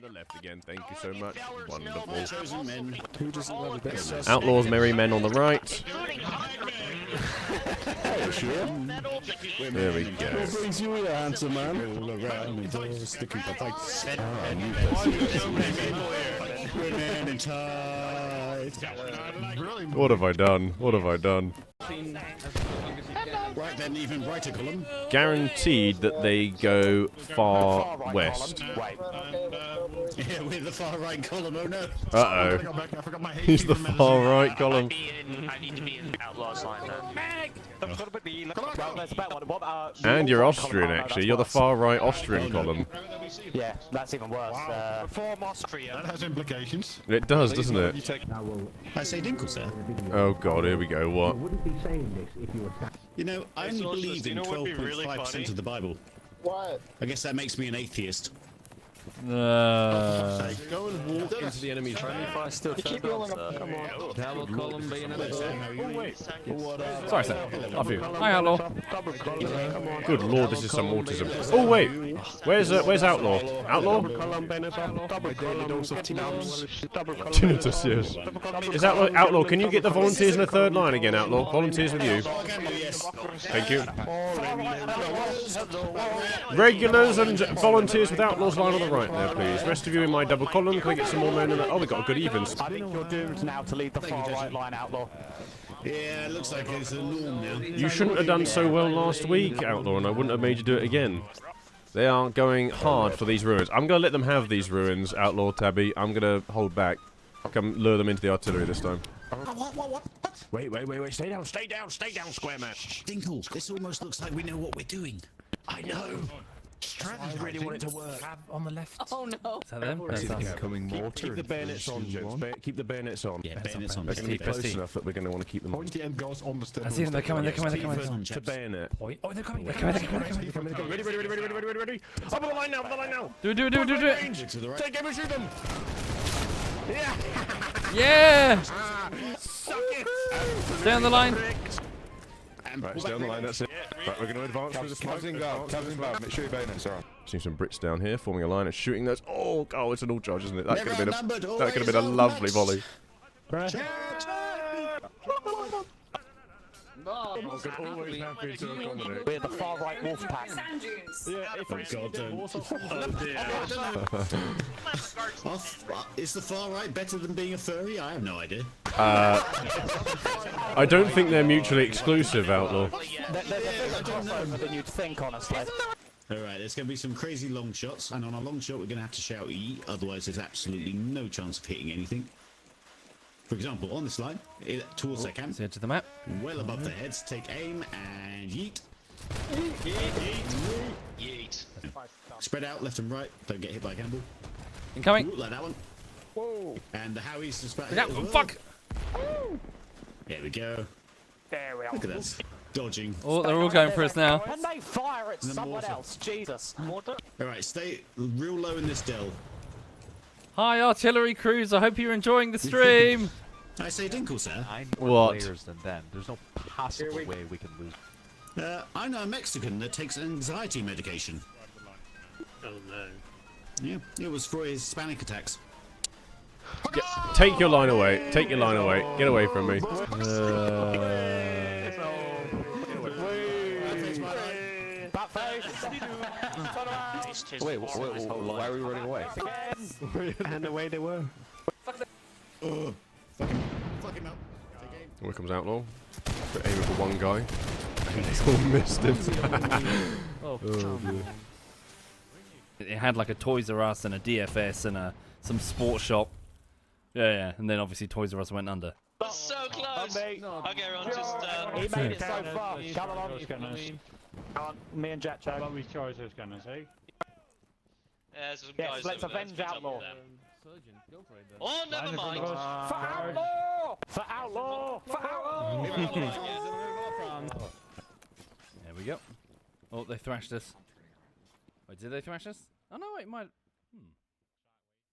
the left again. Thank you so much. Wonderful. Who doesn't love the best? Outlaws, merry men on the right. There we go. What brings you here, handsome man? All around me, doors sticking to fights. Women in tights. What have I done? What have I done? Right then, even brighter column. Guaranteed that they go far west. Yeah, we're the far right column, oh no. Uh-oh. He's the far right column. I need to be in Outlaw's line then. And you're Austrian, actually. You're the far right Austrian column. Yeah, that's even worse. Reform Austria. That has implications. It does, doesn't it? I say Dinkle, sir. Oh god, here we go. What? You know, I only believe in 12.5% of the Bible. What? I guess that makes me an atheist. Go and walk into the enemy's range. If I still Keep rolling up. come on. Double column being Sorry, sir. Off you. Hi, Outlaw. Good lord, this is some autism. Oh, wait. Where's Outlaw? Outlaw? Tinnitus, yes. Is Outlaw, can you get the volunteers in the third line again, Outlaw? Volunteers with you. Thank you. Regulars and volunteers with Outlaw's line on the right there, please. Rest of you in my double column. Can I get some more men in the... Oh, we got a good evens. I think you're doomed now to lead the far right line, Outlaw. Yeah, it looks like it's a norm now. You shouldn't have done so well last week, Outlaw, and I wouldn't have made you do it again. They are going hard for these ruins. I'm going to let them have these ruins, Outlaw, Tabby. I'm going to hold back. Come lure them into the artillery this time. What? Wait. Stay down, square man. Dinkle, this almost looks like we know what we're doing. I know. I really want it to work. On the left. Oh no. Is that them? Incoming mortar. Keep the bayonets on, gents. Keep the bayonets on. Yeah, bayonets on. They're going to be close enough that we're going to want to keep them. Point the end goals on the step. I see them. They're coming. To bayonet. Oh, they're coming. Ready. Up on the line now, Do it. To the right. Take aim and shoot them. Yeah! Suck it. Stay on the line. Right, stay on the line, that's it. Right, we're going to advance through the smoke. Tabs involved. Make sure your bayonets are on. Seen some Brits down here forming a line and shooting those. Oh, it's an all charge, isn't it? That could have been outnumbered, a always lovely volley. We're the far right wolf pack. Is the far right better than being a furry? I have no idea. I don't think they're mutually exclusive, Outlaw. There's a bigger crossover than you'd think, honestly. Alright, there's going to be some crazy long shots, and on a long shot we're going to have to shout E, otherwise there's absolutely no chance of hitting anything. For example, on this line, towards their camp, Head to the map. well above their heads, take aim and yeet. Yeet. Spread out left and right, don't get hit by a cannonball. Incoming. Ooh, like that one. Whoa. And the Howies just back. Yeah, well. fuck. There we go. There we are. Look at that. Dodging. Oh, they're all going for us now. Can they fire at someone else? Jesus. Alright, stay real low in this dell. Hi, artillery crews. I hope you're enjoying the stream. I say Dinkle, sir. I'm What? more players than them. There's no possible way we can lose. I know a Mexican that takes anxiety medication. Oh no. Yeah, it was for his Hispanic attacks. Take your line away. Take your line away. Get away from me. Wait, why are we running away? And away they were. Fuck him up. Take aim. Here comes Outlaw. They're aiming for one guy. And they all missed him. Oh, dear. It had like a Toys R Us and a DFS and some sports shop. Yeah, and then obviously Toys R Us went under. So close. Okay, everyone, just He made it so far. Come along, Come on, me and Jack Chag. we chose those gunners, eh? there's some Yes, guys let's over there, avenge let's Outlaw. them. Oh, never mind. For Outlaw! For Outlaw! For Outlaw! There we go. Oh, they thrashed us. Wait, did they thrash us? Oh no, wait, might.